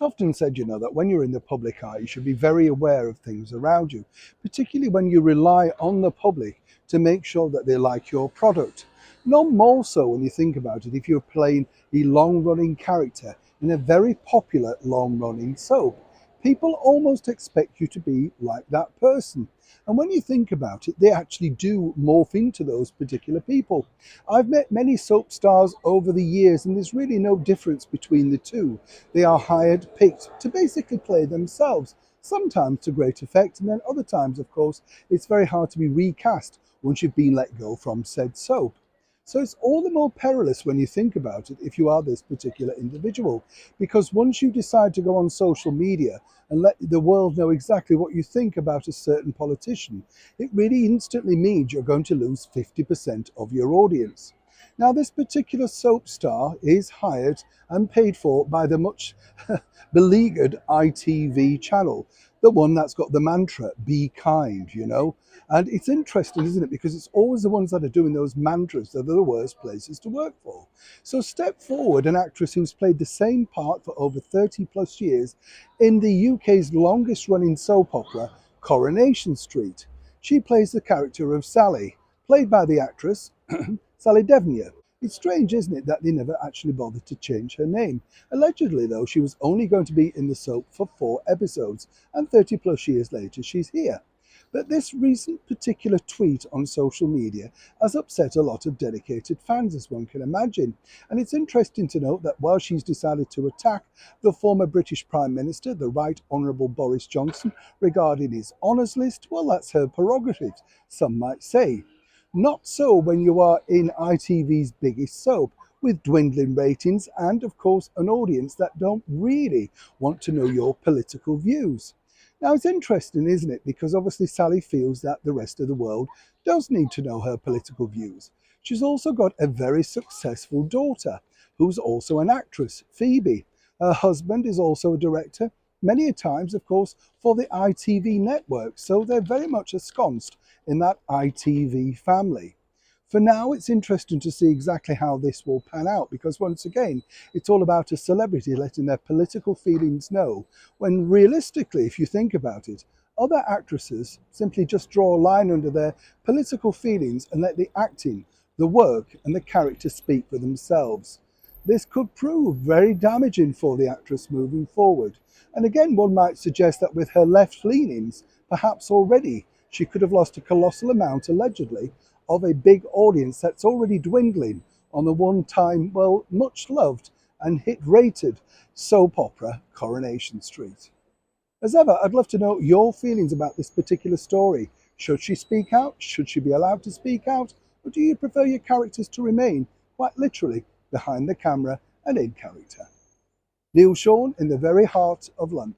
It's often said, that when you're in the public eye, you should be very aware of things around you, particularly when you rely on the public to make sure that they like your product. None more so when you think about it if you're playing a long-running character in a very popular long-running soap. People almost expect you to be like that person. And when you think about it, they actually do morph into those particular people. I've met many soap stars over the years, and there's really no difference between the two. They are hired, picked to basically play themselves, sometimes to great effect, and then other times, of course, it's very hard to be recast once you've been let go from said soap. So it's all the more perilous when you think about it if you are this particular individual, because once you decide to go on social media and let the world know exactly what you think about a certain politician, it really instantly means you're going to lose 50% of your audience. Now, this particular soap star is hired and paid for by the much beleaguered ITV channel, the one that's got the mantra, be kind. And it's interesting, isn't it? Because it's always the ones that are doing those mantras that are the worst places to work for. So step forward an actress who's played the same part for over 30 plus years in the UK's longest running soap opera, Coronation Street. She plays the character of Sally, played by the actress Sally Devonier. It's strange, isn't it, that they never actually bothered to change her name. Allegedly, though, she was only going to be in the soap for 4 episodes, and 30 plus years later, she's here. But this recent particular tweet on social media has upset a lot of dedicated fans, as one can imagine. And it's interesting to note that while she's decided to attack the former British Prime Minister, the Right Honourable Boris Johnson, regarding his honours list, well, that's her prerogative, some might say. Not so when you are in ITV's biggest soap, with dwindling ratings and, of course, an audience that don't really want to know your political views. Now, it's interesting, isn't it? Because obviously Sally feels that the rest of the world does need to know her political views. She's also got a very successful daughter, who's also an actress, Phoebe. Her husband is also a director, many a times, of course, for the ITV network. So they're very much ensconced in that ITV family. For now, it's interesting to see exactly how this will pan out, because once again, it's all about a celebrity letting their political feelings know, when realistically, if you think about it, other actresses simply just draw a line under their political feelings and let the acting, the work and the character speak for themselves. This could prove very damaging for the actress moving forward. And again, one might suggest that with her left leanings, perhaps already she could have lost a colossal amount, allegedly, of a big audience that's already dwindling on the one-time, well, much loved and hit-rated soap opera Coronation Street. As ever, I'd love to know your feelings about this particular story. Should she speak out? Should she be allowed to speak out? Or do you prefer your characters to remain, quite literally, behind the camera and in character? Neil Sean in the very heart of London.